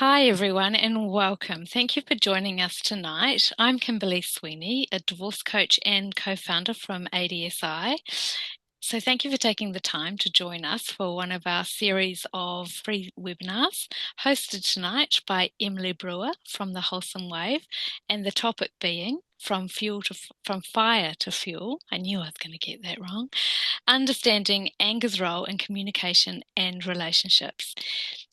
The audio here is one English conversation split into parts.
Hi, everyone, and welcome. Thank you for joining us tonight. I'm Kimberly Sweeney, a divorce coach and co-founder from ADSI. So, thank you for taking the time to join us for one of our series of free webinars hosted tonight by Emily Brewer from the Wholesome Wave, and the topic being from fire to fuel. I knew I was going to get that wrong. Understanding anger's role in communication and relationships.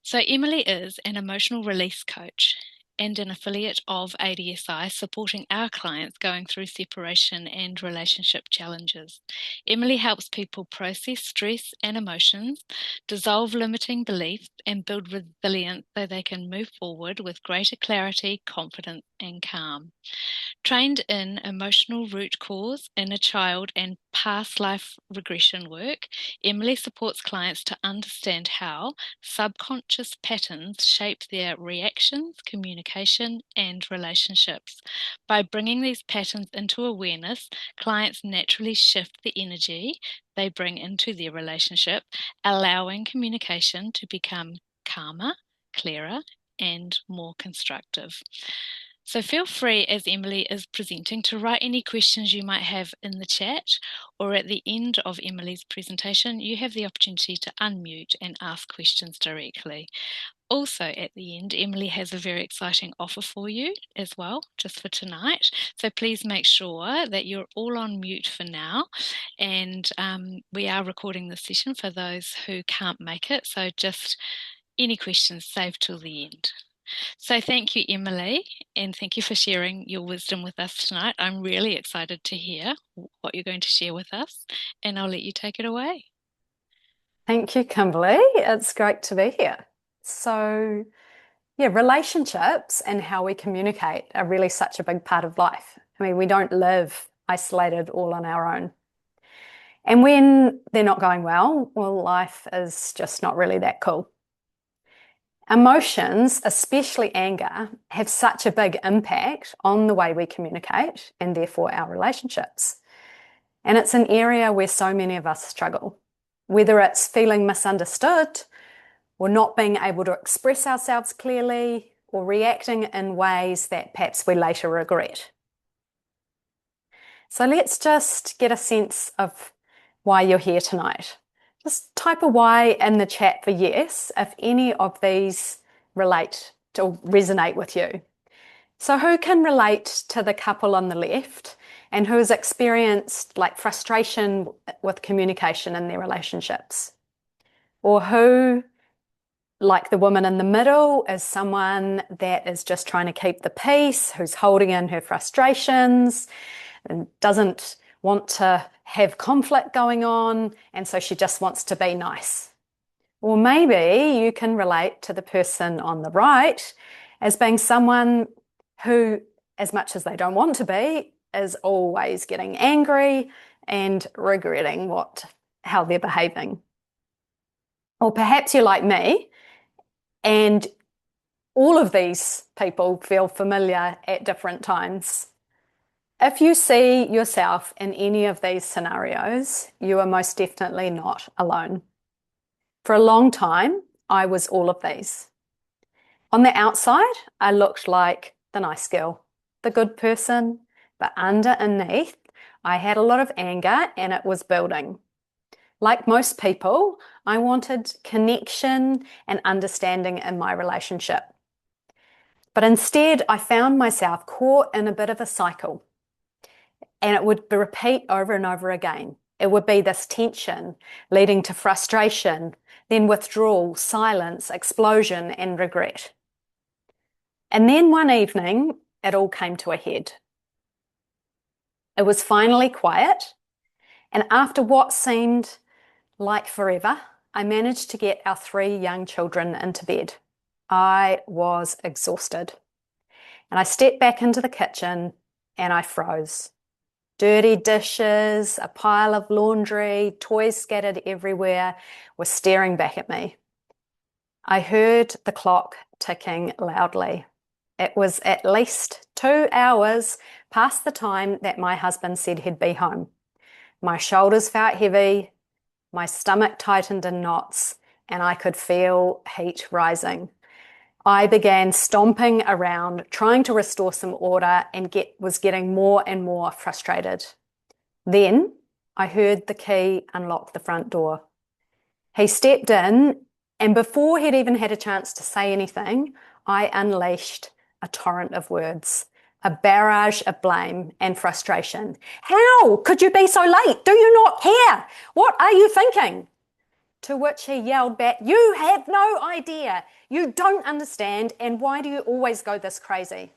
So, Emily is an emotional release coach and an affiliate of ADSI, supporting our clients going through separation and relationship challenges. Emily helps people process stress and emotions, dissolve limiting beliefs, and build resilience so they can move forward with greater clarity, confidence, and calm. Trained in emotional root cause, inner child, and past life regression work, Emily supports clients to understand how subconscious patterns shape their reactions, communication, and relationships. By bringing these patterns into awareness, clients naturally shift the energy they bring into their relationship, allowing communication to become calmer, clearer, and more constructive. So feel free, as Emily is presenting, to write any questions you might have in the chat, or at the end of Emily's presentation, you have the opportunity to unmute and ask questions directly. Also, at the end, Emily has a very exciting offer for you as well, just for tonight. So please make sure that you're all on mute for now. And we are recording this session for those who can't make it. So just any questions saved till the end. So thank you, Emily, and thank you for sharing your wisdom with us tonight. I'm really excited to hear what you're going to share with us, and I'll let you take it away. Thank you, Kimberly. It's great to be here. So, yeah, relationships and how we communicate are really such a big part of life. I mean, we don't live isolated all on our own. And when they're not going well, life is just not really that cool. Emotions, especially anger, have such a big impact on the way we communicate and therefore our relationships. And it's an area where so many of us struggle, whether it's feeling misunderstood, or not being able to express ourselves clearly, or reacting in ways that perhaps we later regret. So let's just get a sense of why you're here tonight. Just type a Y in the chat for yes if any of these relate to or resonate with you. So who can relate to the couple on the left and who has experienced like frustration with communication in their relationships? Or who, like the woman in the middle, is someone that is just trying to keep the peace, who's holding in her frustrations and doesn't want to have conflict going on, and so she just wants to be nice. Or maybe you can relate to the person on the right as being someone who, as much as they don't want to be, is always getting angry and regretting how they're behaving. Or perhaps you're like me, and all of these people feel familiar at different times. If you see yourself in any of these scenarios, you are most definitely not alone. For a long time, I was all of these. On the outside, I looked like the nice girl, the good person, but underneath, I had a lot of anger and it was building. Like most people, I wanted connection and understanding in my relationship. But instead, I found myself caught in a bit of a cycle. And it would repeat over and over again. It would be this tension leading to frustration, then withdrawal, silence, explosion, and regret. And then one evening, it all came to a head. It was finally quiet, and after what seemed like forever, I managed to get our 3 young children into bed. I was exhausted. And I stepped back into the kitchen and I froze. Dirty dishes, a pile of laundry, toys scattered everywhere were staring back at me. I heard the clock ticking loudly. It was at least 2 hours past the time that my husband said he'd be home. My shoulders felt heavy, my stomach tightened in knots, and I could feel heat rising. I began stomping around, trying to restore some order and was getting more and more frustrated. Then I heard the key unlock the front door. He stepped in, and before he'd even had a chance to say anything, I unleashed a torrent of words, a barrage of blame and frustration. How could you be so late? Do you not care? What are you thinking? To which he yelled back, you have no idea. You don't understand, and why do you always go this crazy?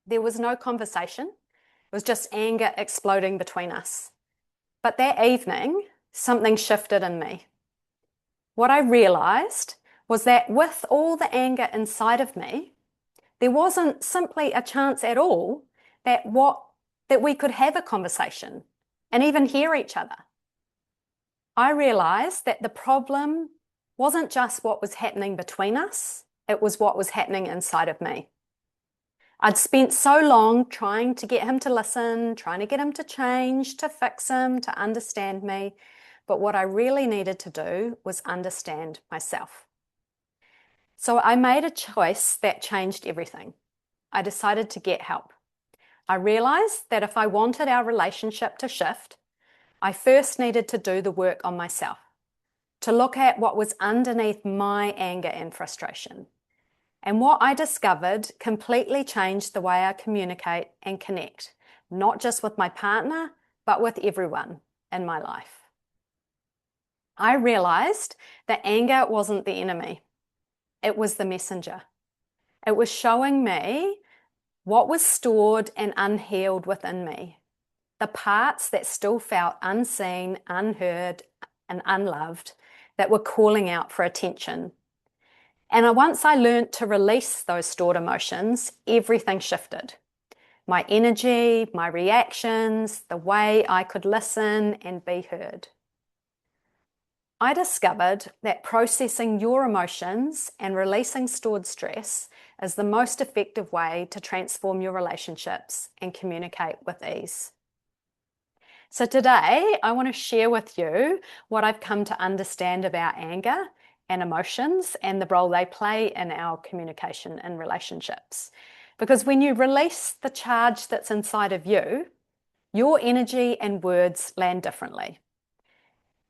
There was no conversation. It was just anger exploding between us. But that evening, something shifted in me. What I realized was that with all the anger inside of me, there wasn't simply a chance at all that we could have a conversation and even hear each other. I realized that the problem wasn't just what was happening between us, it was what was happening inside of me. I'd spent so long trying to get him to listen, trying to get him to change, to fix him, to understand me. But what I really needed to do was understand myself. So I made a choice that changed everything. I decided to get help. I realized that if I wanted our relationship to shift, I first needed to do the work on myself, to look at what was underneath my anger and frustration. And what I discovered completely changed the way I communicate and connect, not just with my partner, but with everyone in my life. I realized that anger wasn't the enemy. It was the messenger. It was showing me what was stored and unhealed within me, the parts that still felt unseen, unheard, and unloved that were calling out for attention. And once I learned to release those stored emotions, everything shifted. My energy, my reactions, the way I could listen and be heard. I discovered that processing your emotions and releasing stored stress is the most effective way to transform your relationships and communicate with ease. So today, I want to share with you what I've come to understand about anger and emotions and the role they play in our communication and relationships. Because when you release the charge that's inside of you, your energy and words land differently.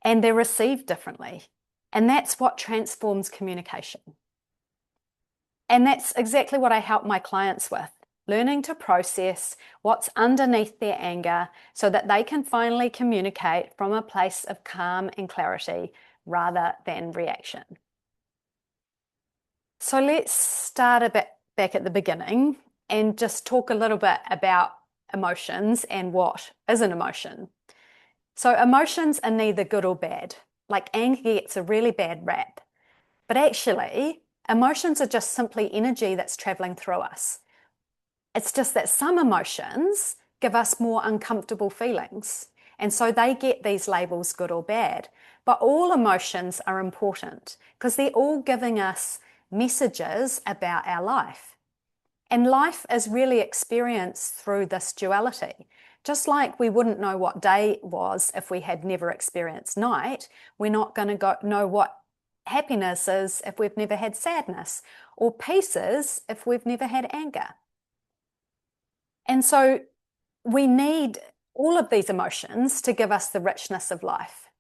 And they're received differently. And that's what transforms communication. And that's exactly what I help my clients with, learning to process what's underneath their anger so that they can finally communicate from a place of calm and clarity rather than reaction. So let's start a bit back at the beginning and just talk a little bit about emotions and what is an emotion. So emotions are neither good or bad. Like anger gets a really bad rap. But actually, emotions are just simply energy that's traveling through us. It's just that some emotions give us more uncomfortable feelings. And so they get these labels good or bad. But all emotions are important because they're all giving us messages about our life. And life is really experienced through this duality. Just like we wouldn't know what day was if we had never experienced night, we're not going to know what happiness is if we've never had sadness, or peace is if we've never had anger. And so we need all of these emotions to give us the richness of life.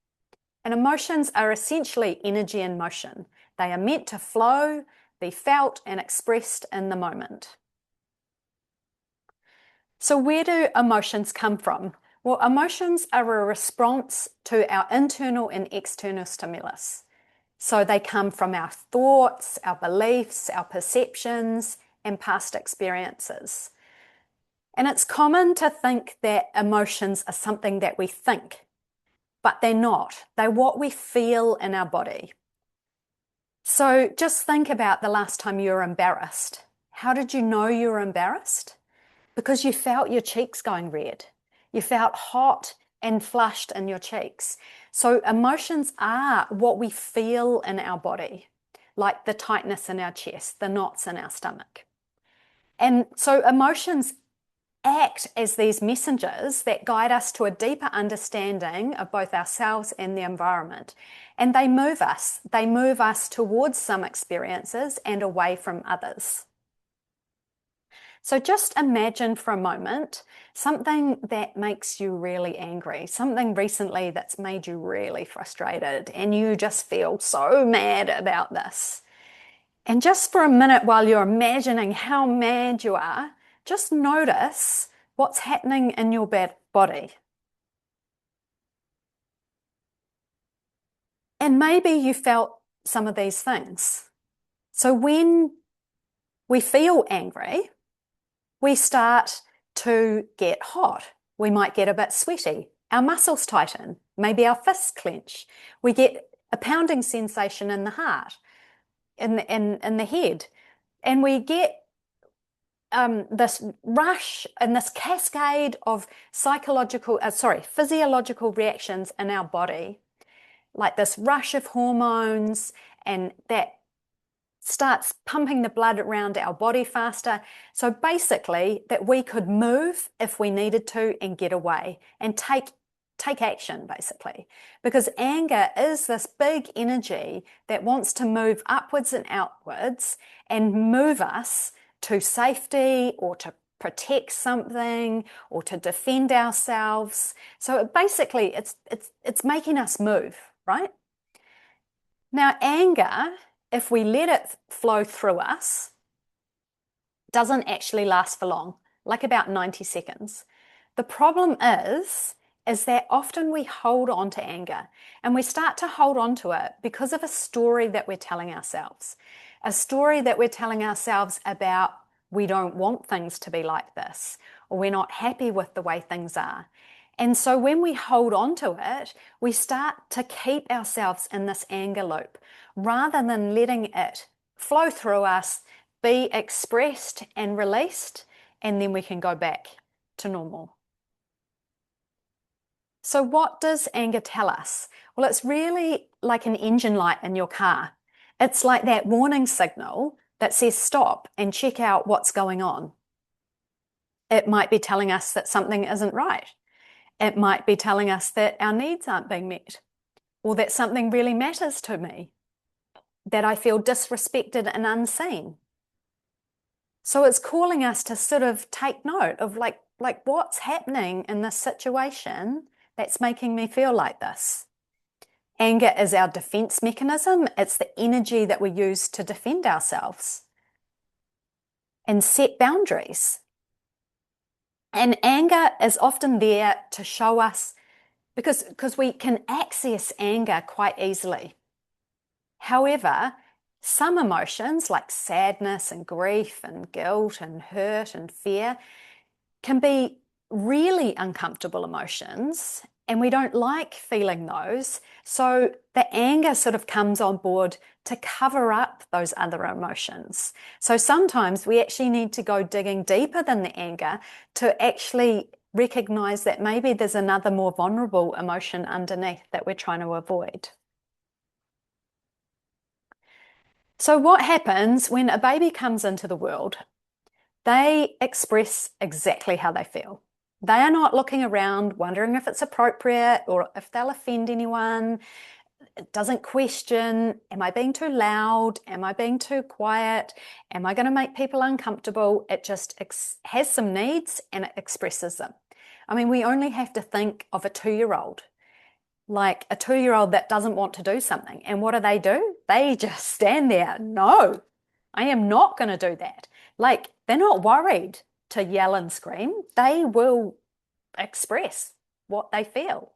And emotions are essentially energy in motion. They are meant to flow, be felt and expressed in the moment. So where do emotions come from? Well, emotions are a response to our internal and external stimulus. So they come from our thoughts, our beliefs, our perceptions, and past experiences. And it's common to think that emotions are something that we think, but they're not. They're what we feel in our body. So just think about the last time you were embarrassed. How did you know you were embarrassed? Because you felt your cheeks going red. You felt hot and flushed in your cheeks. So emotions are what we feel in our body, like the tightness in our chest, the knots in our stomach. And so emotions act as these messengers that guide us to a deeper understanding of both ourselves and the environment. And they move us. They move us towards some experiences and away from others. So just imagine for a moment something that makes you really angry, something recently that's made you really frustrated, and you just feel so mad about this. And just for a minute, while you're imagining how mad you are, just notice what's happening in your body. And maybe you felt some of these things. So when we feel angry, we start to get hot. We might get a bit sweaty. Our muscles tighten. Maybe our fists clench. We get a pounding sensation in the heart, in the head. And we get this rush and this cascade of physiological reactions in our body, like this rush of hormones, and that starts pumping the blood around our body faster. So basically, that we could move if we needed to and get away and take action, basically. Because anger is this big energy that wants to move upwards and outwards and move us to safety or to protect something or to defend ourselves. So basically, it's making us move, right? Now, anger, if we let it flow through us, doesn't actually last for long, like about 90 seconds. The problem is that often we hold on to anger, and we start to hold on to it because of a story that we're telling ourselves. A story that we're telling ourselves about we don't want things to be like this, or we're not happy with the way things are. And so when we hold on to it, we start to keep ourselves in this anger loop rather than letting it flow through us, be expressed and released, and then we can go back to normal. So what does anger tell us? Well, it's really like an engine light in your car. It's like that warning signal that says stop and check out what's going on. It might be telling us that something isn't right. It might be telling us that our needs aren't being met, or that something really matters to me, that I feel disrespected and unseen. So it's calling us to sort of take note of like what's happening in this situation that's making me feel like this. Anger is our defense mechanism. It's the energy that we use to defend ourselves and set boundaries. And anger is often there to show us, because we can access anger quite easily. However, some emotions like sadness and grief and guilt and hurt and fear can be really uncomfortable emotions, and we don't like feeling those. So the anger sort of comes on board to cover up those other emotions. So sometimes we actually need to go digging deeper than the anger to actually recognize that maybe there's another more vulnerable emotion underneath that we're trying to avoid. So what happens when a baby comes into the world? They express exactly how they feel. They are not looking around wondering if it's appropriate or if they'll offend anyone. It doesn't question, am I being too loud? Am I being too quiet? Am I going to make people uncomfortable? It just has some needs and it expresses them. I mean, we only have to think of a 2-year-old, like a 2-year-old that doesn't want to do something. And what do? They just stand there. No, I am not going to do that. Like, they're not worried to yell and scream. They will express what they feel.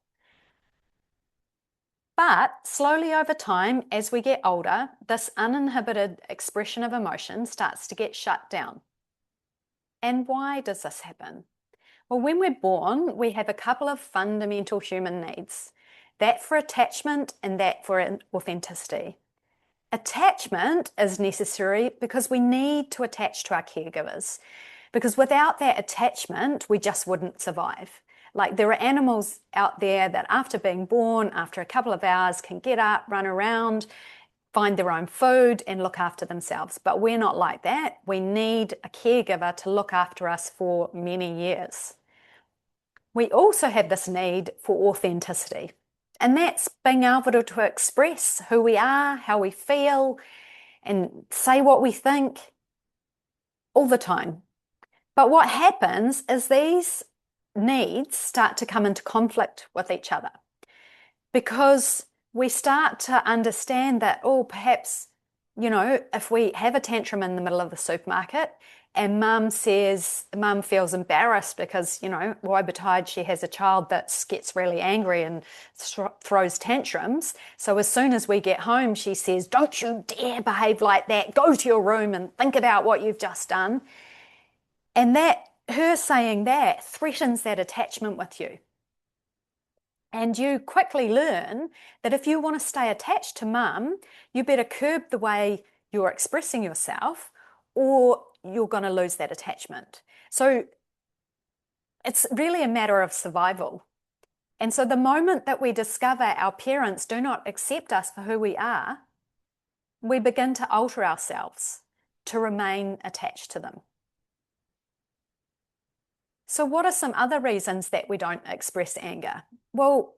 But slowly over time, as we get older, this uninhibited expression of emotion starts to get shut down. And why does this happen? Well, when we're born, we have a couple of fundamental human needs, that for attachment and that for authenticity. Attachment is necessary because we need to attach to our caregivers, because without that attachment, we just wouldn't survive. Like, there are animals out there that after being born, after a couple of hours, can get up, run around, find their own food and look after themselves. But we're not like that. We need a caregiver to look after us for many years. We also have this need for authenticity, and that's being able to express who we are, how we feel, and say what we think all the time. But what happens is these needs start to come into conflict with each other because we start to understand that, oh, perhaps, if we have a tantrum in the middle of the supermarket and mum feels embarrassed because, Woibetide, she has a child that gets really angry and throws tantrums. So as soon as we get home, she says, don't you dare behave like that. Go to your room and think about what you've just done. And her saying that threatens that attachment with you. And you quickly learn that if you want to stay attached to mum, you better curb the way you're expressing yourself or you're going to lose that attachment. So it's really a matter of survival. And so the moment that we discover our parents do not accept us for who we are, we begin to alter ourselves to remain attached to them. So what are some other reasons that we don't express anger? Well,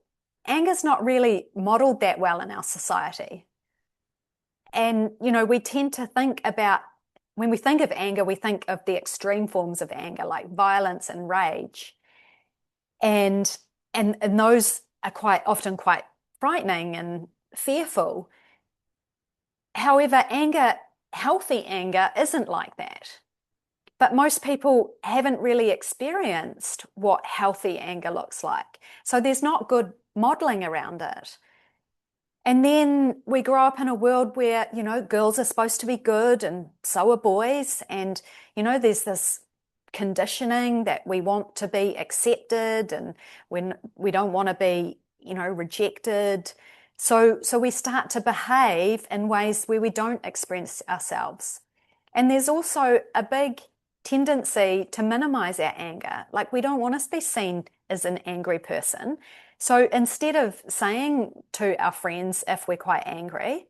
anger's not really modeled that well in our society. And, we tend to think about, when we think of anger, we think of the extreme forms of anger, like violence and rage. And those are quite often quite frightening and fearful. However, healthy anger isn't like that. But most people haven't really experienced what healthy anger looks like. So there's not good modeling around it. And then we grow up in a world where, girls are supposed to be good and so are boys. And, there's this conditioning that we want to be accepted and when we don't want to be, rejected. So we start to behave in ways where we don't express ourselves. And there's also a big tendency to minimize our anger. Like we don't want to be seen as an angry person. So instead of saying to our friends if we're quite angry,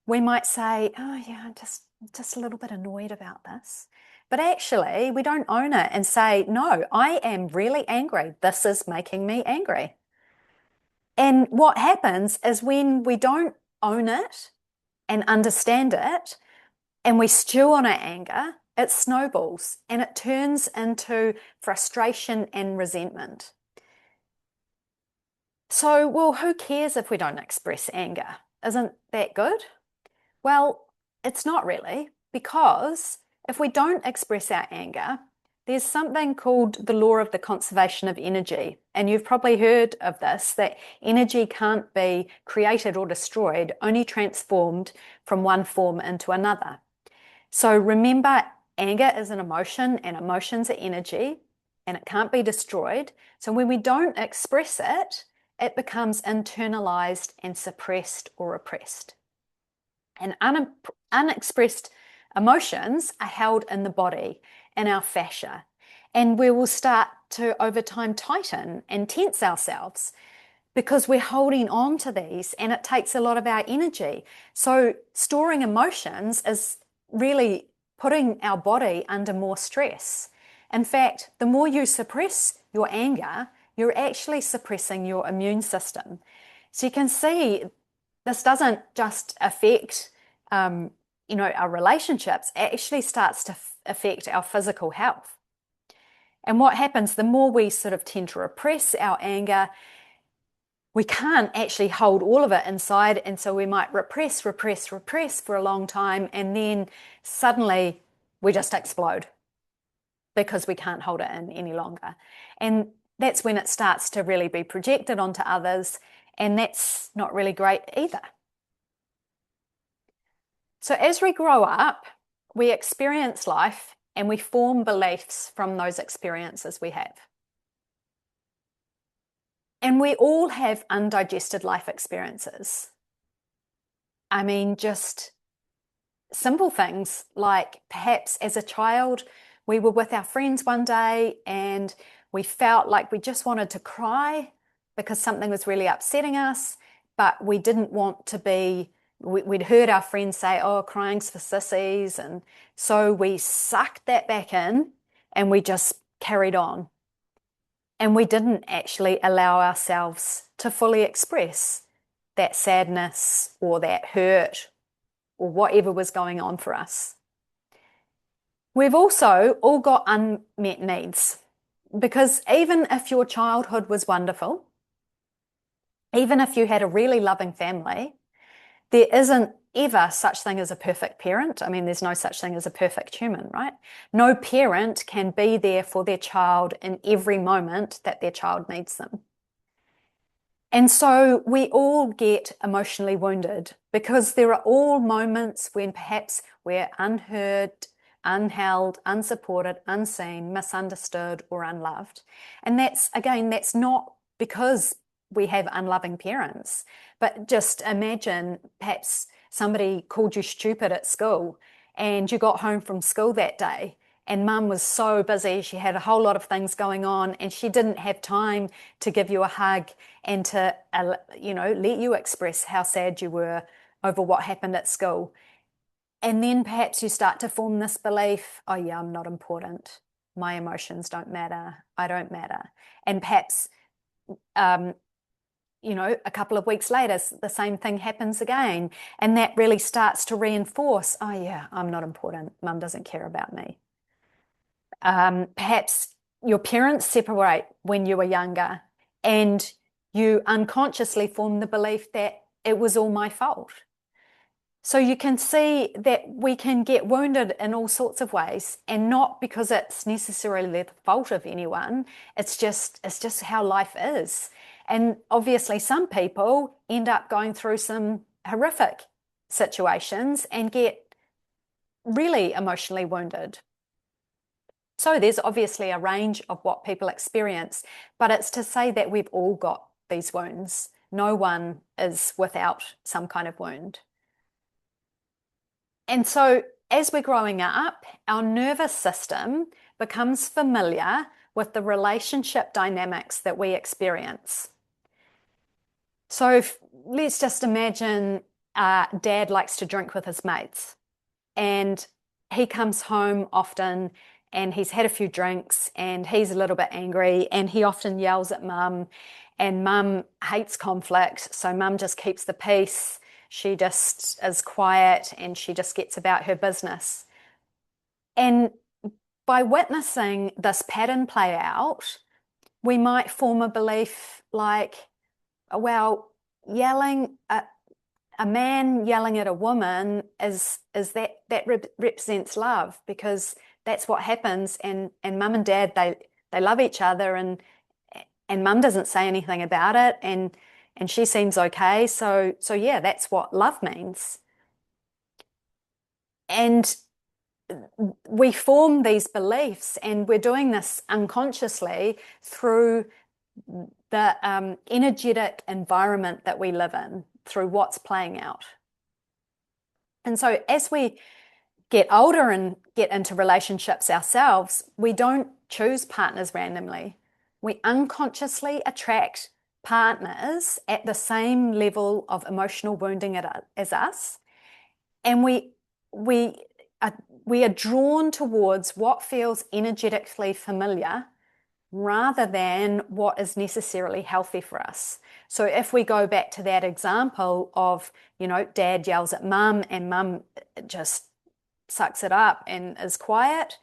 we might say, oh yeah, I'm just a little bit annoyed about this. But actually we don't own it and say, no, I am really angry. This is making me angry. And what happens is when we don't own it and understand it, and we stew on our anger, it snowballs and it turns into frustration and resentment. So, well, who cares if we don't express anger? Isn't that good? Well, it's not really, because if we don't express our anger, there's something called the law of the conservation of energy. And you've probably heard of this, that energy can't be created or destroyed, only transformed from one form into another. So remember, anger is an emotion and emotions are energy and it can't be destroyed. So when we don't express it, it becomes internalized and suppressed or repressed. And unexpressed emotions are held in the body, in our fascia, and we will start to over time tighten and tense ourselves because we're holding on to these and it takes a lot of our energy. So storing emotions is really putting our body under more stress. In fact, the more you suppress your anger, you're actually suppressing your immune system. So you can see this doesn't just affect, our relationships, it actually starts to affect our physical health. And what happens, the more we sort of tend to repress our anger, we can't actually hold all of it inside. And so we might repress for a long time. And then suddenly we just explode because we can't hold it in any longer. And that's when it starts to really be projected onto others. And that's not really great either. So as we grow up, we experience life and we form beliefs from those experiences we have. And we all have undigested life experiences. I mean, just simple things like perhaps as a child, we were with our friends one day and we felt like we just wanted to cry because something was really upsetting us, but we didn't want to be We'd heard our friends say, oh, crying's for sissies. And so we sucked that back in and we just carried on. And we didn't actually allow ourselves to fully express that sadness or that hurt or whatever was going on for us. We've also all got unmet needs because even if your childhood was wonderful, even if you had a really loving family, there isn't ever such thing as a perfect parent. I mean, there's no such thing as a perfect human, right? No parent can be there for their child in every moment that their child needs them. And so we all get emotionally wounded because there are all moments when perhaps we're unheard, unheld, unsupported, unseen, misunderstood, or unloved. And that's, again, that's not because we have unloving parents, but just imagine perhaps somebody called you stupid at school and you got home from school that day and mum was so busy, she had a whole lot of things going on and she didn't have time to give you a hug and to, let you express how sad you were over what happened at school. And then perhaps you start to form this belief, oh yeah, I'm not important. My emotions don't matter. I don't matter. And perhaps, a couple of weeks later, the same thing happens again. And that really starts to reinforce, oh yeah, I'm not important. Mum doesn't care about me. Perhaps your parents separate when you were younger and you unconsciously form the belief that it was all my fault. So you can see that we can get wounded in all sorts of ways, and not because it's necessarily the fault of anyone. It's just how life is. And obviously some people end up going through some horrific situations and get really emotionally wounded. So there's obviously a range of what people experience, but it's to say that we've all got these wounds. No one is without some kind of wound. And so as we're growing up, our nervous system becomes familiar with the relationship dynamics that we experience. So let's just imagine dad likes to drink with his mates and he comes home often and he's had a few drinks and he's a little bit angry and he often yells at mum and mum hates conflict, so mum just keeps the peace. She just is quiet and she just gets about her business. And by witnessing this pattern play out, we might form a belief like, well, yelling at a man yelling at a woman is that represents love because that's what happens, and mum and dad they love each other, and mum doesn't say anything about it, and she seems okay, so yeah, that's what love means. And we form these beliefs, and we're doing this unconsciously through the energetic environment that we live in, through what's playing out. And so as we get older and get into relationships ourselves, we don't choose partners randomly. We unconsciously attract partners at the same level of emotional wounding as us, and we are drawn towards what feels energetically familiar rather than what is necessarily healthy for us. So if we go back to that example of, dad yells at mum and mum just sucks it up and is quiet,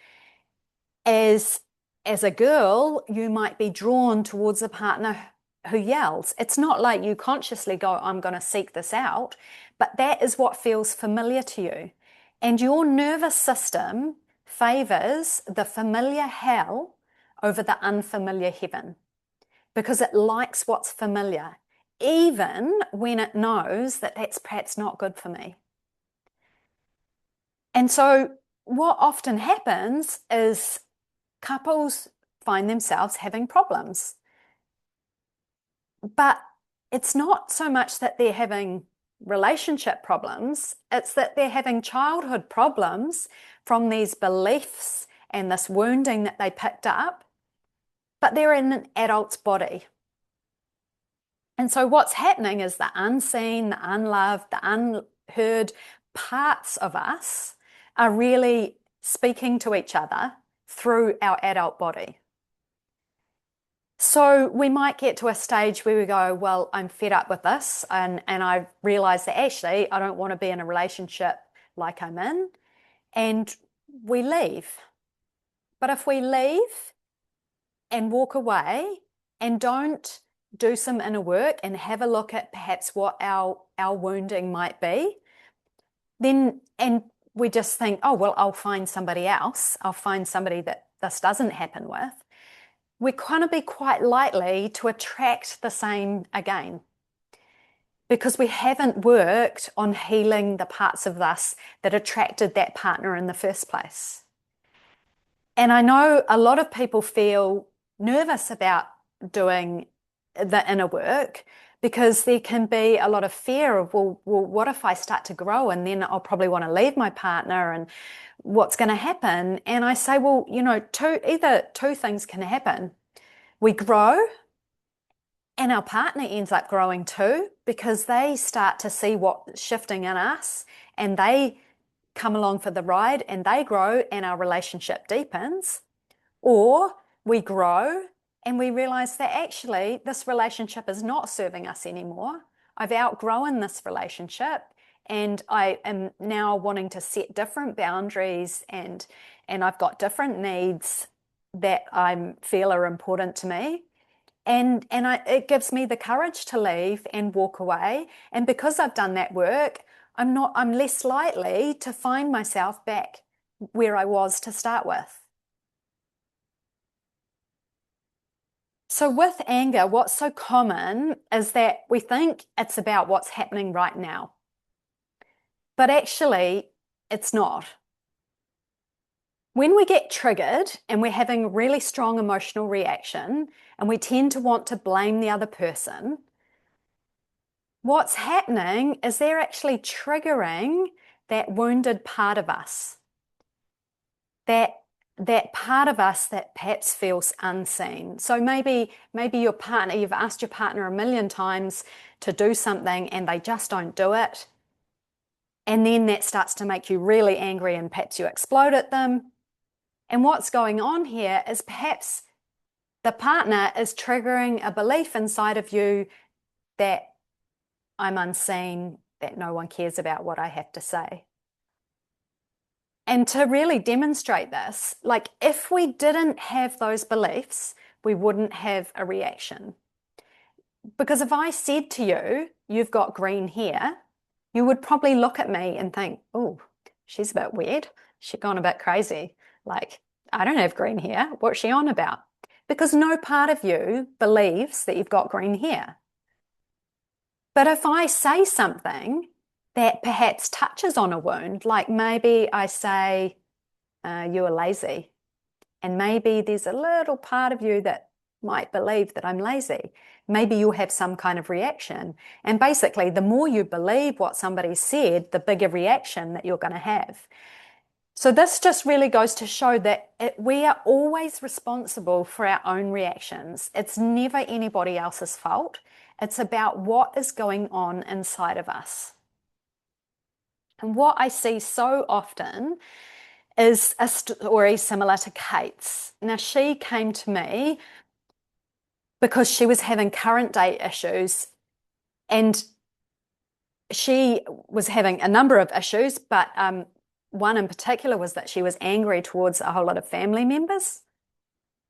as a girl, you might be drawn towards a partner who yells. It's not like you consciously go, I'm going to seek this out, but that is what feels familiar to you. And your nervous system favors the familiar hell over the unfamiliar heaven because it likes what's familiar, even when it knows that that's perhaps not good for me. And so what often happens is couples find themselves having problems. But it's not so much that they're having relationship problems, it's that they're having childhood problems from these beliefs and this wounding that they picked up, but they're in an adult's body. And so what's happening is the unseen, the unloved, the heard parts of us are really speaking to each other through our adult body. So we might get to a stage where we go, well, I'm fed up with this, and I realize that actually I don't want to be in a relationship like I'm in, and we leave. But if we leave and walk away and don't do some inner work and have a look at perhaps what our wounding might be, then, and we just think, oh, well, I'll find somebody else. I'll find somebody that this doesn't happen with. We're going to be quite likely to attract the same again because we haven't worked on healing the parts of us that attracted that partner in the first place. And I know a lot of people feel nervous about doing the inner work because there can be a lot of fear of, well, what if I start to grow and then I'll probably want to leave my partner and what's going to happen? And I say, well, either two things can happen. We grow and our partner ends up growing too because they start to see what's shifting in us and they come along for the ride and they grow and our relationship deepens. Or we grow and we realize that actually this relationship is not serving us anymore. I've outgrown this relationship and I am now wanting to set different boundaries and I've got different needs that I feel are important to me. And it gives me the courage to leave and walk away. And because I've done that work, I'm less likely to find myself back where I was to start with. So with anger, what's so common is that we think it's about what's happening right now. But actually, it's not. When we get triggered and we're having a really strong emotional reaction and we tend to want to blame the other person, what's happening is they're actually triggering that wounded part of us. That part of us that perhaps feels unseen. So maybe your partner, you've asked your partner a million times to do something and they just don't do it. And then that starts to make you really angry and perhaps you explode at them. And what's going on here is perhaps the partner is triggering a belief inside of you that I'm unseen, that no one cares about what I have to say. And to really demonstrate this, like if we didn't have those beliefs, we wouldn't have a reaction. Because if I said to you, you've got green hair, you would probably look at me and think, oh, she's a bit weird. She's gone a bit crazy. Like, I don't have green hair. What's she on about? Because no part of you believes that you've got green hair. But if I say something that perhaps touches on a wound, like maybe I say, you are lazy, and maybe there's a little part of you that might believe that I'm lazy. Maybe you'll have some kind of reaction. And basically, the more you believe what somebody said, the bigger reaction that you're going to have. So this just really goes to show that we are always responsible for our own reactions. It's never anybody else's fault. It's about what is going on inside of us. And what I see so often is a story similar to Kate's. Now, she came to me because she was having current day issues and she was having a number of issues, but one in particular was that she was angry towards a whole lot of family members.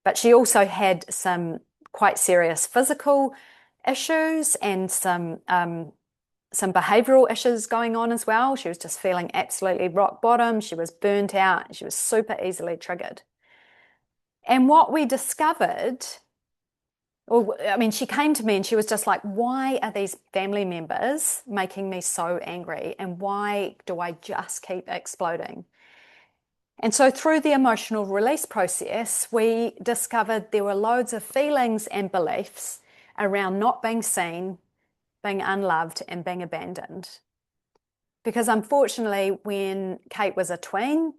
But she also had some quite serious physical issues and some behavioral issues going on as well. She was just feeling absolutely rock bottom. She was burnt out. She was super easily triggered. And what we discovered, she came to me and she was just like, why are these family members making me so angry? And why do I just keep exploding? And so through the emotional release process, we discovered there were loads of feelings and beliefs around not being seen, being unloved, and being abandoned. Because unfortunately, when Kate was a tween,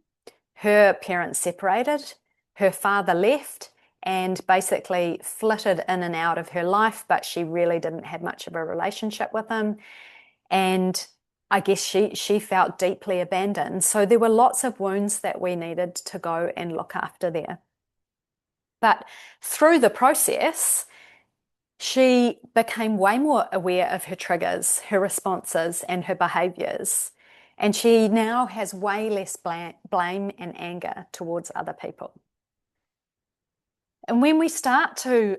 her parents separated, her father left, and basically flitted in and out of her life, but she really didn't have much of a relationship with him. And I guess she felt deeply abandoned. So there were lots of wounds that we needed to go and look after there. But through the process, she became way more aware of her triggers, her responses, and her behaviors. And she now has way less blame and anger towards other people. And when we start to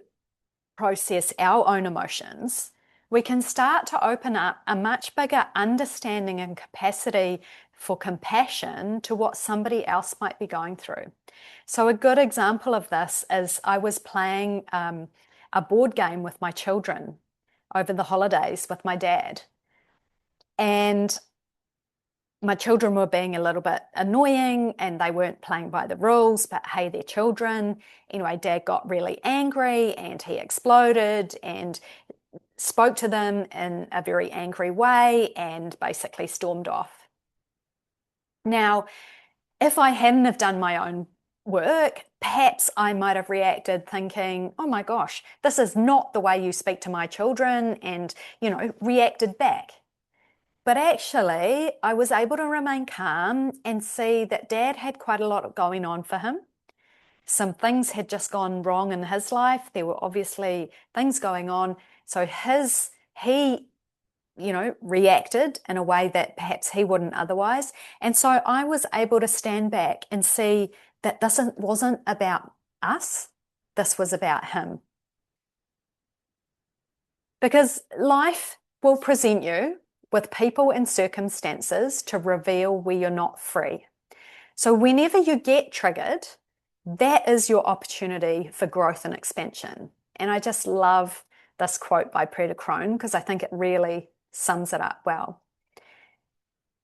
process our own emotions, we can start to open up a much bigger understanding and capacity for compassion to what somebody else might be going through. So a good example of this is I was playing a board game with my children over the holidays with my dad. And my children were being a little bit annoying and they weren't playing by the rules, but hey, they're children. Anyway, Dad got really angry and he exploded and spoke to them in a very angry way and basically stormed off. Now, if I hadn't have done my own work, perhaps I might have reacted thinking, oh my gosh, this is not the way you speak to my children, and, reacted back. But actually, I was able to remain calm and see that Dad had quite a lot going on for him. Some things had just gone wrong in his life. There were obviously things going on. So he reacted in a way that perhaps he wouldn't otherwise. And so I was able to stand back and see that this wasn't about us. This was about him. Because life will present you with people and circumstances to reveal where you're not free. So whenever you get triggered, that is your opportunity for growth and expansion. And I just love this quote by Peter Crone because I think it really sums it up well.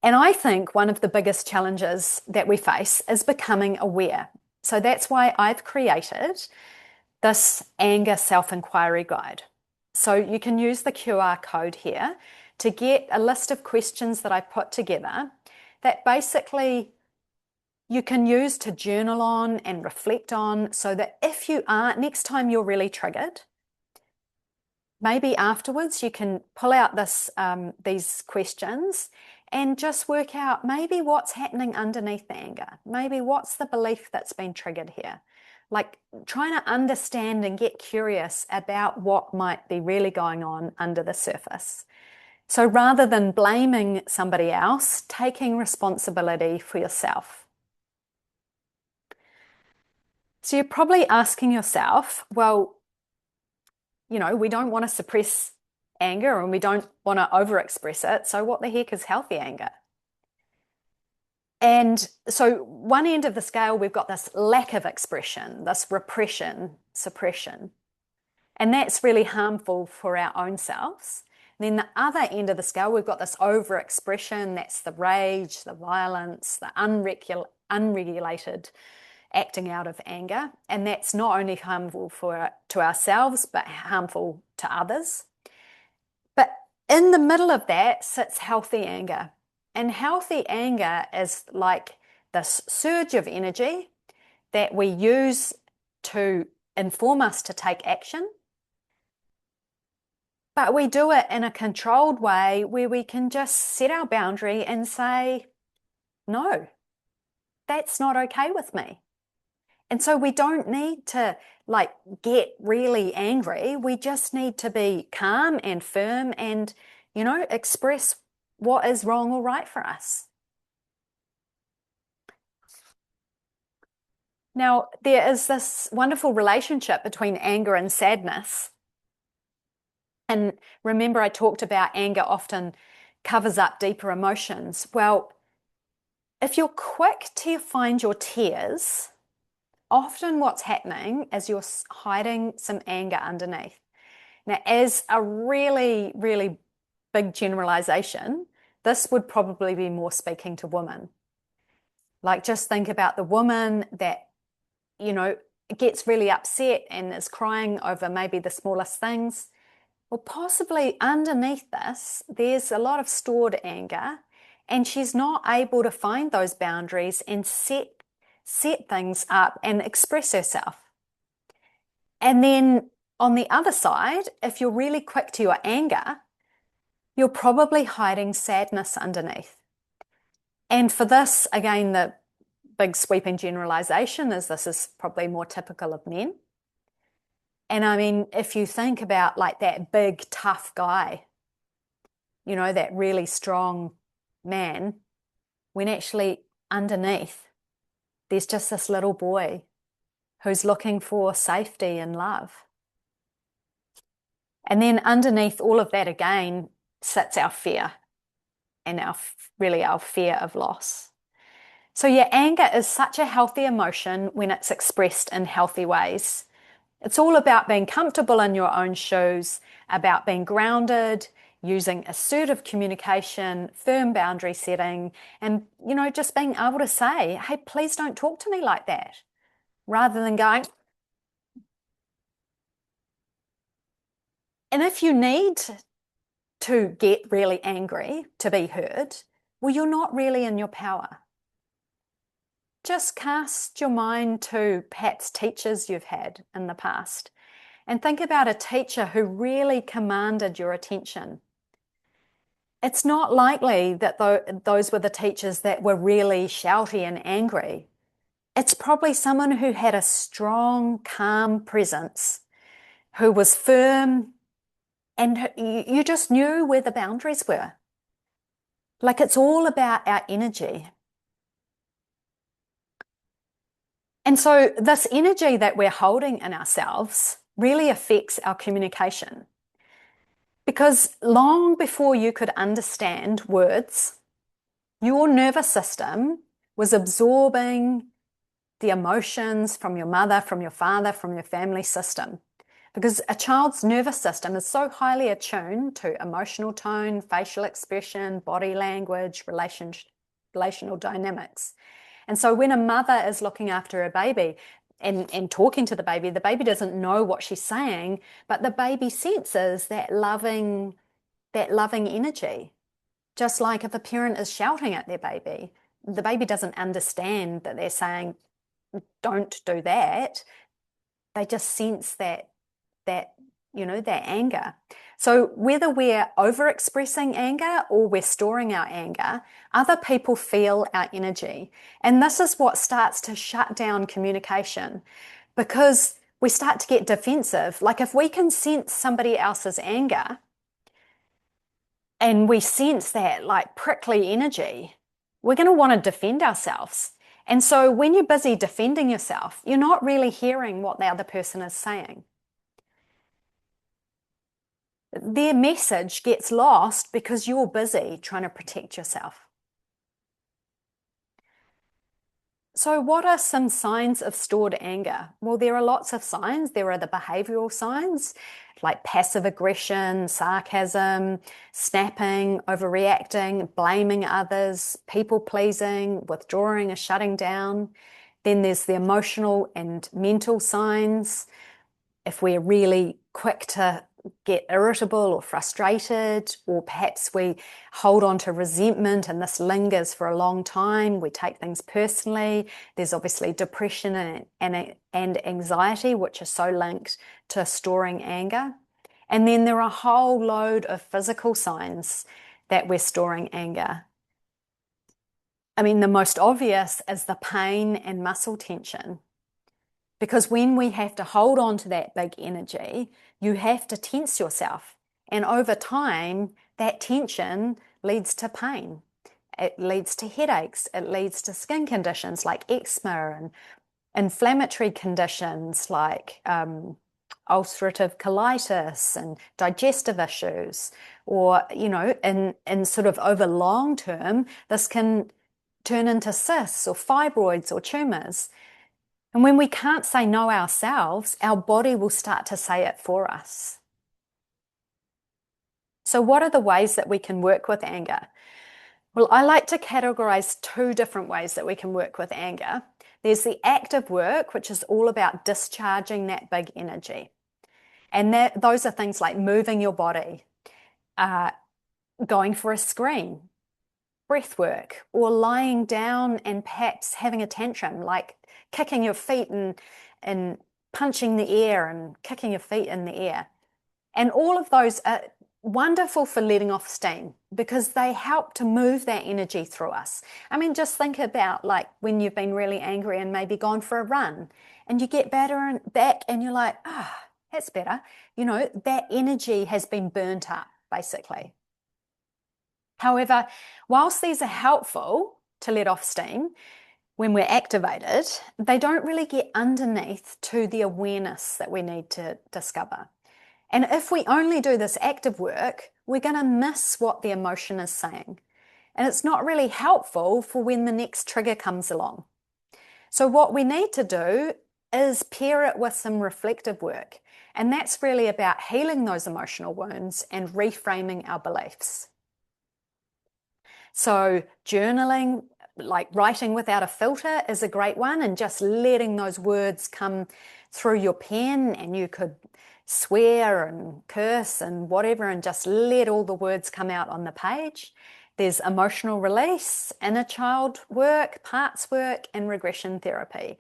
And I think one of the biggest challenges that we face is becoming aware. So that's why I've created this anger self-inquiry guide. So you can use the QR code here to get a list of questions that I put together that basically you can use to journal on and reflect on, so that if you are, next time you're really triggered, maybe afterwards you can pull out these questions and just work out maybe what's happening underneath the anger. Maybe what's the belief that's been triggered here. Like trying to understand and get curious about what might be really going on under the surface. So rather than blaming somebody else, taking responsibility for yourself. So you're probably asking yourself, well, we don't want to suppress anger and we don't want to overexpress it. So what the heck is healthy anger? And so one end of the scale, we've got this lack of expression, this repression, suppression. And that's really harmful for our own selves. And then the other end of the scale, we've got this overexpression, that's the rage, the violence, the unregulated acting out of anger. And that's not only harmful to ourselves, but harmful to others. But in the middle of that sits healthy anger. And healthy anger is like this surge of energy that we use to inform us to take action. But we do it in a controlled way where we can just set our boundary and say, no, that's not okay with me. And so we don't need to get really angry. We just need to be calm and firm and, express what is wrong or right for us. Now, there is this wonderful relationship between anger and sadness. And remember, I talked about anger often covers up deeper emotions. Well, if you're quick to find your tears, often what's happening is you're hiding some anger underneath. Now, as a really, really big generalization, this would probably be more speaking to women. Like, just think about the woman that, gets really upset and is crying over maybe the smallest things. Well, possibly underneath this, there's a lot of stored anger, and she's not able to find those boundaries and set things up and express herself. And then on the other side, if you're really quick to your anger, you're probably hiding sadness underneath. And for this, again, the big sweeping generalization is this is probably more typical of men. And I mean, if you think about like that big, tough guy, you know, that really strong man, when actually underneath, there's just this little boy who's looking for safety and love. And then underneath all of that again sits our fear and our fear of loss. So yeah, anger is such a healthy emotion when it's expressed in healthy ways. It's all about being comfortable in your own shoes, about being grounded, using assertive communication, firm boundary setting, and, you know, just being able to say, hey, please don't talk to me like that, rather than going. And if you need to get really angry to be heard, well, you're not really in your power. Just cast your mind to perhaps teachers you've had in the past and think about a teacher who really commanded your attention. It's not likely that those were the teachers that were really shouty and angry. It's probably someone who had a strong, calm presence, who was firm, and you just knew where the boundaries were. Like it's all about our energy. And so this energy that we're holding in ourselves really affects our communication. Because long before you could understand words, your nervous system was absorbing the emotions from your mother, from your father, from your family system. Because a child's nervous system is so highly attuned to emotional tone, facial expression, body language, relational dynamics. And so when a mother is looking after a baby and talking to the baby doesn't know what she's saying, but the baby senses that loving energy. Just like if a parent is shouting at their baby, the baby doesn't understand that they're saying, don't do that. They just sense that that anger. So whether we're overexpressing anger or we're storing our anger, other people feel our energy. And this is what starts to shut down communication because we start to get defensive. Like if we can sense somebody else's anger and we sense that like prickly energy, we're going to want to defend ourselves. And so when you're busy defending yourself, you're not really hearing what the other person is saying. Their message gets lost because you're busy trying to protect yourself. So what are some signs of stored anger? Well, there are lots of signs. There are the behavioral signs like passive aggression, sarcasm, snapping, overreacting, blaming others, people pleasing, withdrawing or shutting down. Then there's the emotional and mental signs. If we're really quick to get irritable or frustrated, or perhaps we hold on to resentment and this lingers for a long time, we take things personally. There's obviously depression and anxiety, which are so linked to storing anger. And then there are a whole load of physical signs that we're storing anger. I mean, the most obvious is the pain and muscle tension. Because when we have to hold on to that big energy, you have to tense yourself. And over time, that tension leads to pain. It leads to headaches. It leads to skin conditions like eczema and inflammatory conditions like ulcerative colitis and digestive issues. Or, in sort of over long term, this can turn into cysts or fibroids or tumors. And when we can't say no ourselves, our body will start to say it for us. So what are the ways that we can work with anger? Well, I like to categorize two different ways that we can work with anger. There's the active work, which is all about discharging that big energy. And those are things like moving your body, going for a screen, breath work, or lying down and perhaps having a tantrum, like kicking your feet and punching the air and kicking your feet in the air. And all of those wonderful for letting off steam because they help to move that energy through us. I mean, just think about like when you've been really angry and maybe gone for a run and you get better and back and you're like, ah, that's better. You know, that energy has been burnt up, basically. However, whilst these are helpful to let off steam when we're activated, they don't really get underneath to the awareness that we need to discover. And if we only do this active work, we're going to miss what the emotion is saying. And it's not really helpful for when the next trigger comes along. So what we need to do is pair it with some reflective work. And that's really about healing those emotional wounds and reframing our beliefs. So journaling, like writing without a filter, is a great one, and just letting those words come through your pen, and you could swear and curse and whatever and just let all the words come out on the page. There's emotional release, inner child work, parts work, and regression therapy.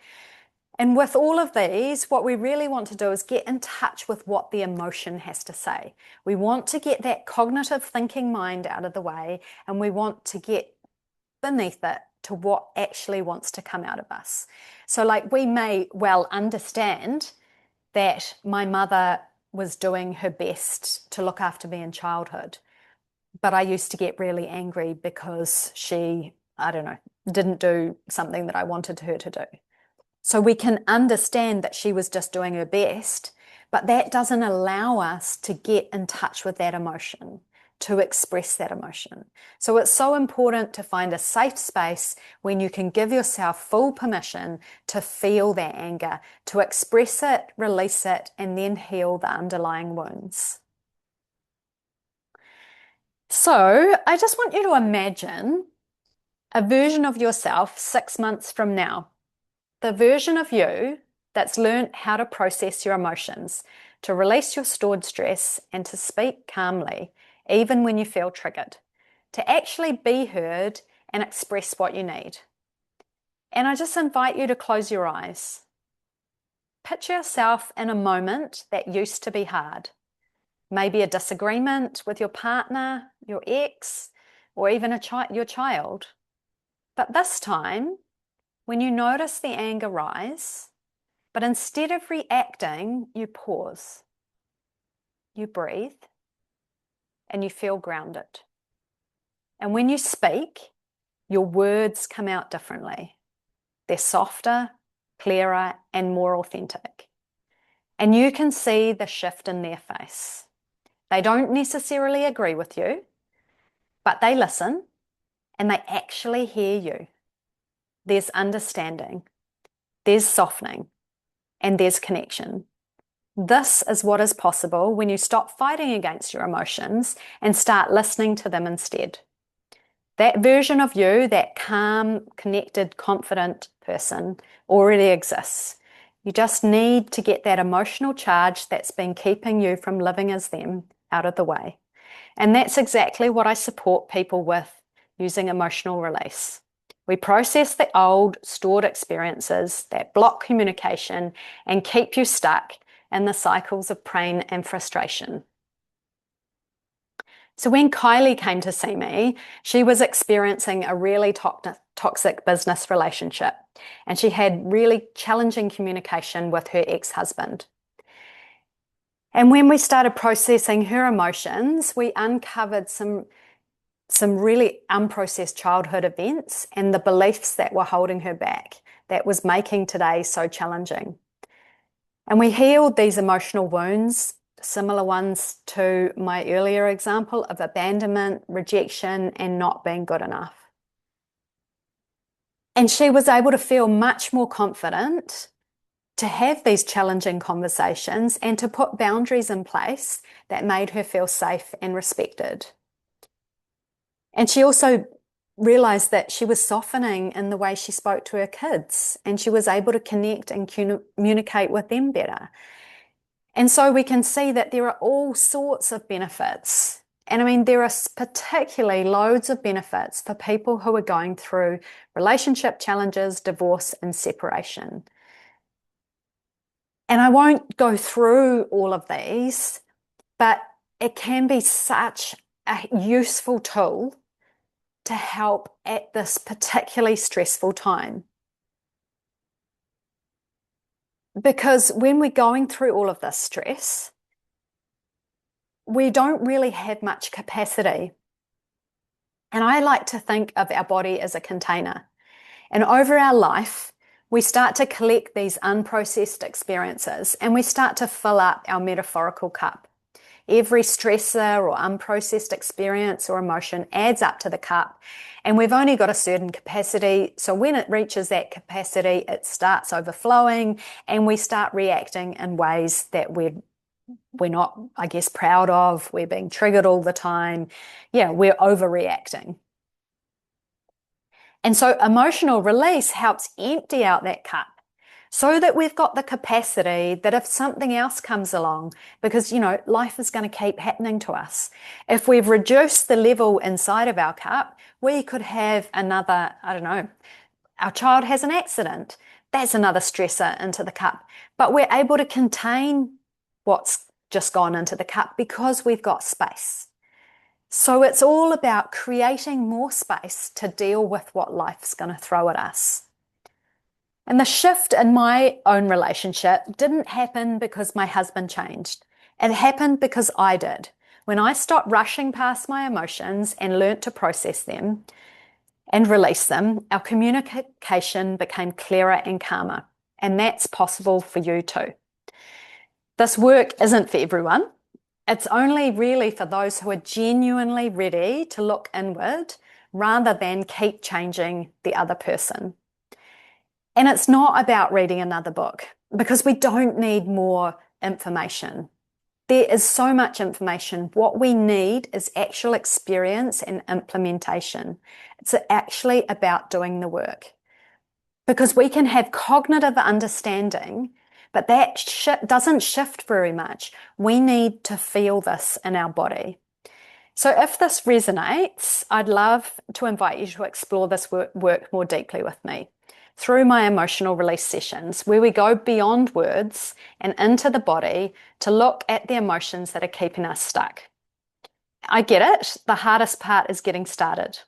And with all of these, what we really want to do is get in touch with what the emotion has to say. We want to get that cognitive thinking mind out of the way, and we want to get beneath it to what actually wants to come out of us. So like we may well understand that my mother was doing her best to look after me in childhood, but I used to get really angry because she, I don't know, didn't do something that I wanted her to do. So we can understand that she was just doing her best, but that doesn't allow us to get in touch with that emotion, to express that emotion. So it's so important to find a safe space when you can give yourself full permission to feel that anger, to express it, release it, and then heal the underlying wounds. So I just want you to imagine a version of yourself 6 months from now. The version of you that's learned how to process your emotions, to release your stored stress, and to speak calmly, even when you feel triggered, to actually be heard and express what you need. And I just invite you to close your eyes. Picture yourself in a moment that used to be hard. Maybe a disagreement with your partner, your ex, or even your child. But this time, when you notice the anger rise, but instead of reacting, you pause, you breathe, and you feel grounded. And when you speak, your words come out differently. They're softer, clearer, and more authentic. And you can see the shift in their face. They don't necessarily agree with you, but they listen and they actually hear you. There's understanding, there's softening, and there's connection. This is what is possible when you stop fighting against your emotions and start listening to them instead. That version of you, that calm, connected, confident person, already exists. You just need to get that emotional charge that's been keeping you from living as them out of the way. And that's exactly what I support people with using emotional release. We process the old stored experiences that block communication and keep you stuck in the cycles of pain and frustration. So when Kylie came to see me, she was experiencing a really toxic business relationship, and she had really challenging communication with her ex-husband. And when we started processing her emotions, we uncovered some really unprocessed childhood events and the beliefs that were holding her back, that was making today so challenging. And we healed these emotional wounds, similar ones to my earlier example of abandonment, rejection, and not being good enough. And she was able to feel much more confident to have these challenging conversations and to put boundaries in place that made her feel safe and respected. And she also realized that she was softening in the way she spoke to her kids, and she was able to connect and communicate with them better. And so we can see that there are all sorts of benefits. And I mean, there are particularly loads of benefits for people who are going through relationship challenges, divorce, and separation. And I won't go through all of these, but it can be such a useful tool to help at this particularly stressful time. Because when we're going through all of this stress, we don't really have much capacity. And I like to think of our body as a container. And over our life, we start to collect these unprocessed experiences and we start to fill up our metaphorical cup. Every stressor or unprocessed experience or emotion adds up to the cup, and we've only got a certain capacity. So when it reaches that capacity, it starts overflowing and we start reacting in ways that we're not, I guess, proud of. We're being triggered all the time. Yeah, we're overreacting. And so emotional release helps empty out that cup so that we've got the capacity that if something else comes along, because, life is going to keep happening to us. If we've reduced the level inside of our cup, we could have another, I don't know, our child has an accident. That's another stressor into the cup. But we're able to contain what's just gone into the cup because we've got space. So it's all about creating more space to deal with what life's going to throw at us. And the shift in my own relationship didn't happen because my husband changed. It happened because I did. When I stopped rushing past my emotions and learnt to process them and release them, our communication became clearer and calmer. And that's possible for you too. This work isn't for everyone. It's only really for those who are genuinely ready to look inward rather than keep changing the other person. And it's not about reading another book because we don't need more information. There is so much information. What we need is actual experience and implementation. It's actually about doing the work because we can have cognitive understanding, but that doesn't shift very much. We need to feel this in our body. So if this resonates, I'd love to invite you to explore this work more deeply with me through my emotional release sessions, where we go beyond words and into the body to look at the emotions that are keeping us stuck. I get it. The hardest part is getting started.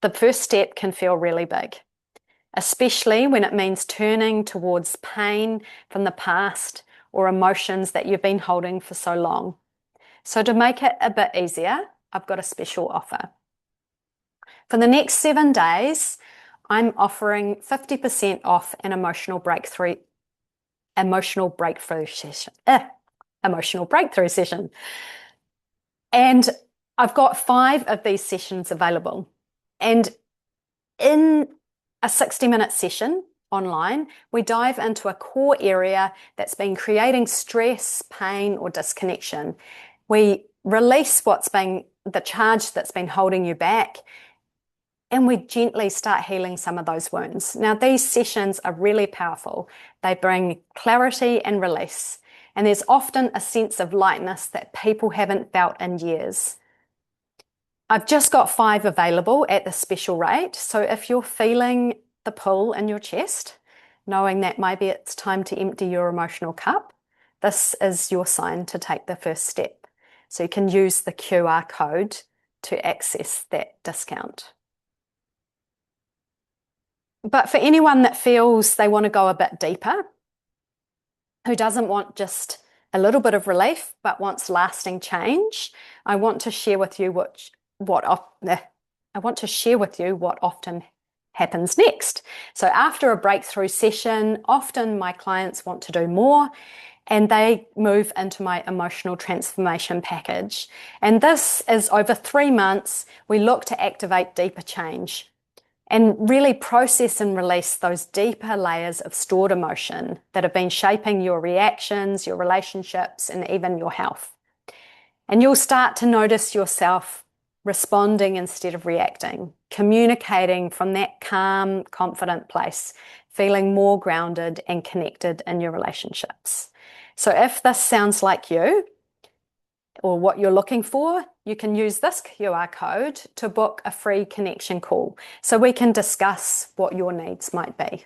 The first step can feel really big, especially when it means turning towards pain from the past or emotions that you've been holding for so long. So to make it a bit easier, I've got a special offer. For the next 7 days, I'm offering 50% off an emotional breakthrough session. And I've got 5 of these sessions available. And in a 60-minute session online, we dive into a core area that's been creating stress, pain, or disconnection. We release the charge that's been holding you back, and we gently start healing some of those wounds. Now, these sessions are really powerful. They bring clarity and release, and there's often a sense of lightness that people haven't felt in years. I've just got 5 available at the special rate, so if you're feeling the pull in your chest, knowing that maybe it's time to empty your emotional cup, this is your sign to take the first step. So you can use the QR code to access that discount. But for anyone that feels they want to go a bit deeper, who doesn't want just a little bit of relief, but wants lasting change, I want to share with you what often happens next. So after a breakthrough session, often my clients want to do more, and they move into my emotional transformation package. And this is over 3 months. We look to activate deeper change and really process and release those deeper layers of stored emotion that have been shaping your reactions, your relationships, and even your health. And you'll start to notice yourself responding instead of reacting, communicating from that calm, confident place, feeling more grounded and connected in your relationships. So if this sounds like you, or what you're looking for, you can use this QR code to book a free connection call so we can discuss what your needs might be.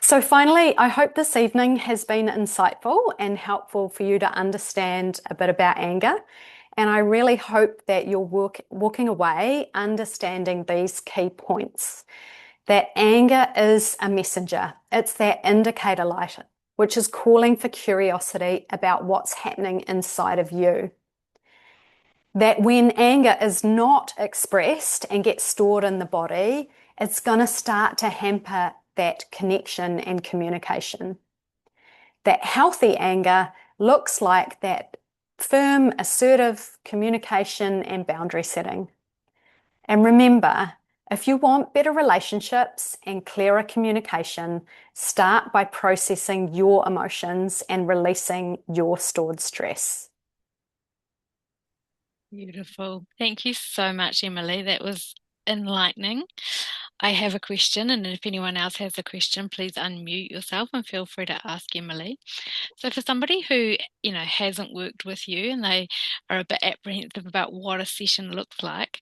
So finally, I hope this evening has been insightful and helpful for you to understand a bit about anger. And I really hope that you're walking away understanding these key points. That anger is a messenger. It's that indicator light, which is calling for curiosity about what's happening inside of you. That when anger is not expressed and gets stored in the body, it's going to start to hamper that connection and communication. That healthy anger looks like that firm, assertive communication and boundary setting. And remember, if you want better relationships and clearer communication, start by processing your emotions and releasing your stored stress. Beautiful. Thank you so much, Emily. That was enlightening. I have a question, and if anyone else has a question, please unmute yourself and feel free to ask Emily. So for somebody who, hasn't worked with you and they are a bit apprehensive about what a session looks like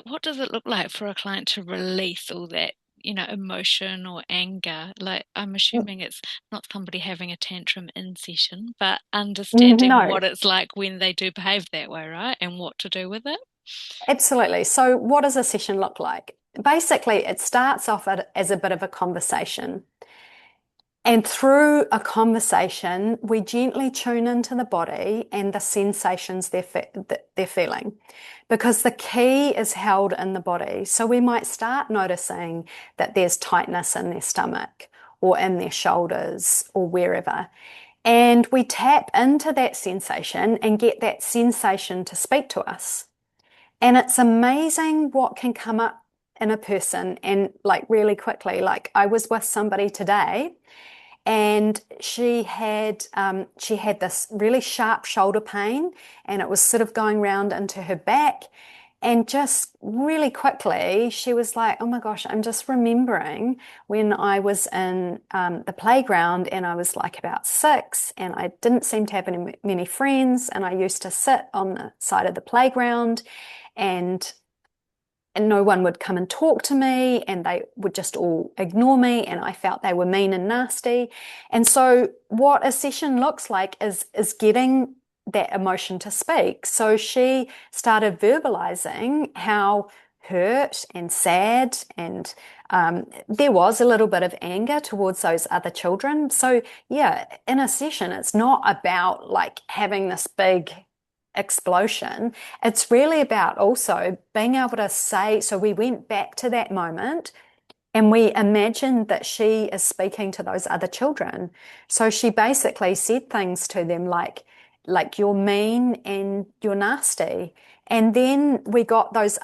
what does it look like for a client to release all that, emotion or anger? Like I'm assuming it's not somebody having a tantrum in session, but understanding No, what it's like when they do behave that way, right? And what to do with it. absolutely. So, what does a session look like? Basically, it starts off as a bit of a conversation. And through a conversation, we gently tune into the body and the sensations that they're feeling. Because the key is held in the body. So we might start noticing that there's tightness in their stomach or in their shoulders or wherever. And we tap into that sensation and get that sensation to speak to us. And it's amazing what can come up in a person and like really quickly. Like I was with somebody today and she had this really sharp shoulder pain and it was sort of going round into her back. And just really quickly, she was like, oh my gosh, I'm just remembering when I was in the playground and I was like about 6 and I didn't seem to have many friends. And I used to sit on the side of the playground and no one would come and talk to me and they would just all ignore me and I felt they were mean and nasty. And so what a session looks like is getting that emotion to speak. So she started verbalizing how hurt and sad and there was a little bit of anger towards those other children. So yeah, in a session, it's not about like having this big explosion. It's really about also being able to say, so we went back to that moment and we imagined that she is speaking to those other children. So she basically said things to them like you're mean and you're nasty. And then we got those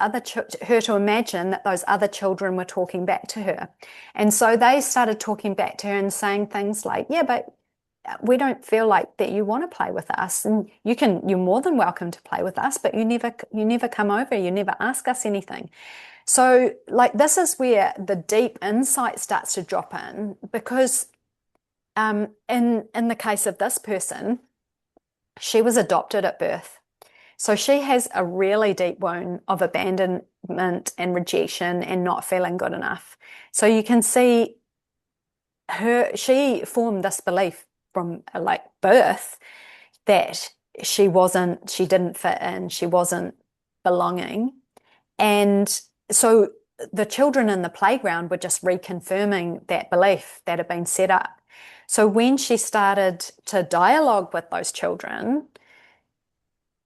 her to imagine that those other children were talking back to her. And so they started talking back to her and saying things like, yeah, but we don't feel like that you want to play with us and you're more than welcome to play with us, but you never come over, you never ask us anything. So like this is where the deep insight starts to drop in because in the case of this person, she was adopted at birth. So she has a really deep wound of abandonment and rejection and not feeling good enough. So you can see she formed this belief from like birth that she didn't fit in, she wasn't belonging. And so the children in the playground were just reconfirming that belief that had been set up. So when she started to dialogue with those children,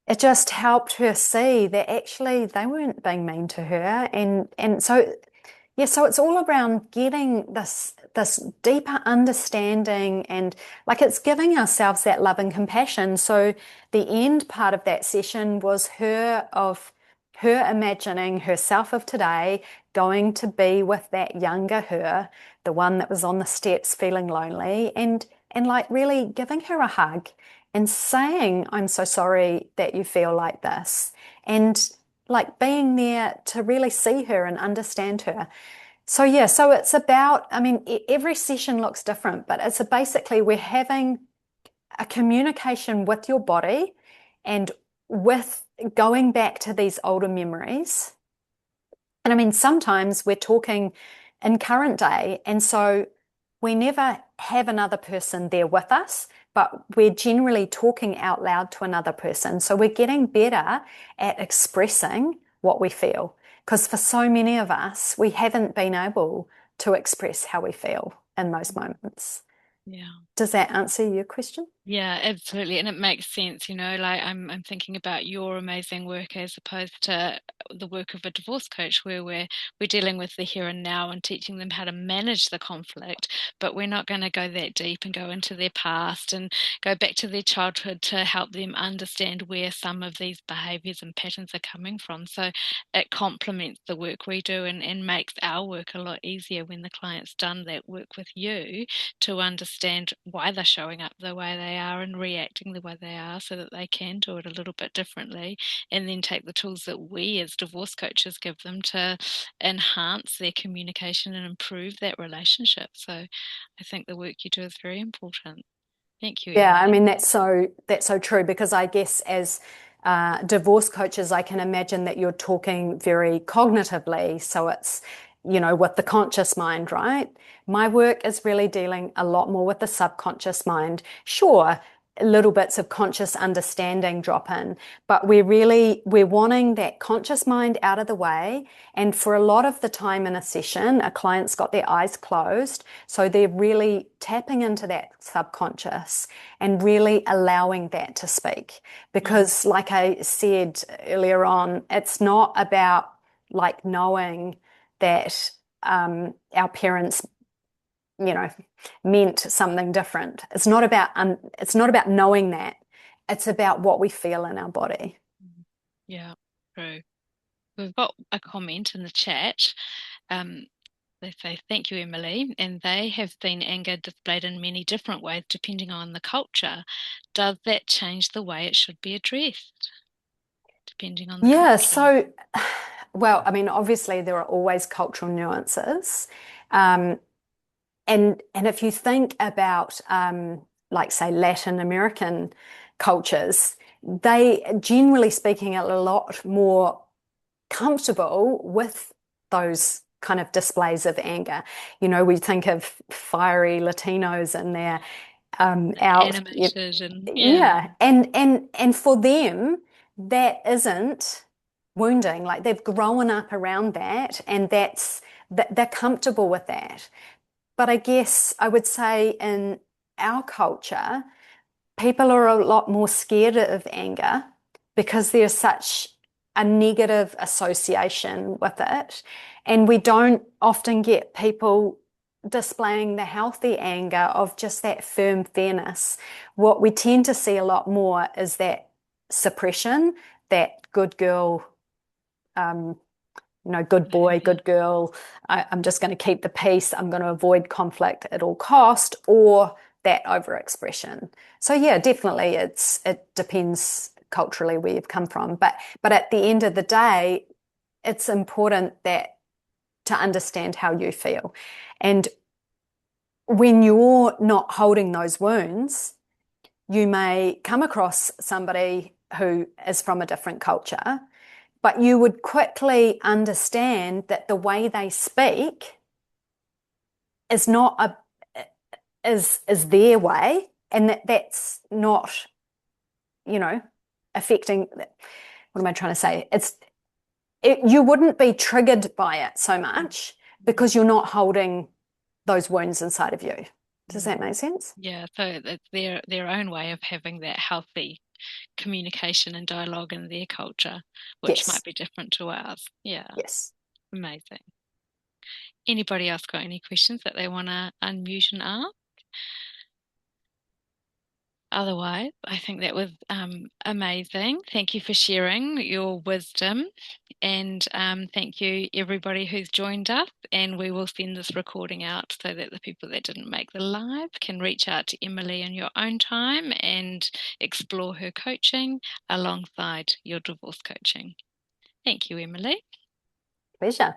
it just helped her see that actually they weren't being mean to her. And so yeah, so it's all around getting this deeper understanding and like it's giving ourselves that love and compassion. So the end part of that session was her imagining herself of today going to be with that younger her, the one that was on the steps feeling lonely, and like really giving her a hug and saying, I'm so sorry that you feel like this. And like being there to really see her and understand her. So yeah, so it's about, I mean, every session looks different, but it's basically we're having a communication with your body and with going back to these older memories. And I mean, sometimes we're talking in current day. And so we never have another person there with us, but we're generally talking out loud to another person. So we're getting better at expressing what we feel. Because for so many of us, we haven't been able to express how we feel in those moments. Yeah. Does that answer your question? Yeah, absolutely. And it makes sense, like I'm thinking about your amazing work as opposed to the work of a divorce coach where we're dealing with the here and now and teaching them how to manage the conflict, but we're not going to go that deep and go into their past and go back to their childhood to help them understand where some of these behaviors and patterns are coming from. So it complements the work we do and makes our work a lot easier when the client's done that work with you to understand why they're showing up the way they are and reacting the way they are so that they can do it a little bit differently and then take the tools that we as divorce coaches give them to enhance their communication and improve that relationship. So I think the work you do is very important. Thank you, Yeah, I Emily. mean that's so true because I guess as divorce coaches, I can imagine that you're talking very cognitively. So it's, with the conscious mind, right? My work is really dealing a lot more with the subconscious mind. Sure, little bits of conscious understanding drop in, but we're wanting that conscious mind out of the way. And for a lot of the time in a session, a client's got their eyes closed, so they're really tapping into that subconscious and really allowing that to speak. Mm, Because, like I said earlier on, it's not about like knowing that our parents, you know, meant something different. It's not about knowing that. It's about what we feel in our body. mm. Yeah, true. We've got a comment in the chat. Um, They say, thank you, Emily. And they have seen anger displayed in many different ways depending on the culture. Does that change the way it should be addressed, depending on the Yeah, culture? so well, I mean, obviously there are always cultural nuances. Um, and if you think about like say Latin American cultures, they generally speaking are a lot more comfortable with those kind of displays of anger. We think of fiery Latinos and they're out. Animated and yeah. Yeah, and for them, that isn't wounding. Like they've grown up around that, and that they're comfortable with that. But I guess I would say in our culture, people are a lot more scared of anger because there's such a negative association with it. And we don't often get people displaying the healthy anger of just that firm fairness. What we tend to see a lot more is that suppression, that good girl, um, good boy, Behavior. good girl. I'm just going to keep the peace. I'm going to avoid conflict at all cost, or that overexpression. So yeah, definitely, it depends culturally where you've come from, but at the end of the day, it's important that to understand how you feel, and when you're not holding those wounds, you may come across somebody who is from a different culture, but you would quickly understand that the way they speak is not a is their way, and that's not, you know, affecting. What am I trying to say? You wouldn't be triggered by it so much Mm, because you're not holding those wounds inside of you. Does mm. that make sense? Yeah, so it's their own way of having that healthy communication and dialogue in their culture, which might Yes. be different to ours. Yeah, Yes. amazing. Anybody else got any questions that they want to unmute and ask? Otherwise, I think that was amazing. Thank you for sharing your wisdom. And thank you, everybody who's joined us. And we will send this recording out so that the people that didn't make the live can reach out to Emily in your own time and explore her coaching alongside your divorce coaching. Thank you, Emily. Pleasure.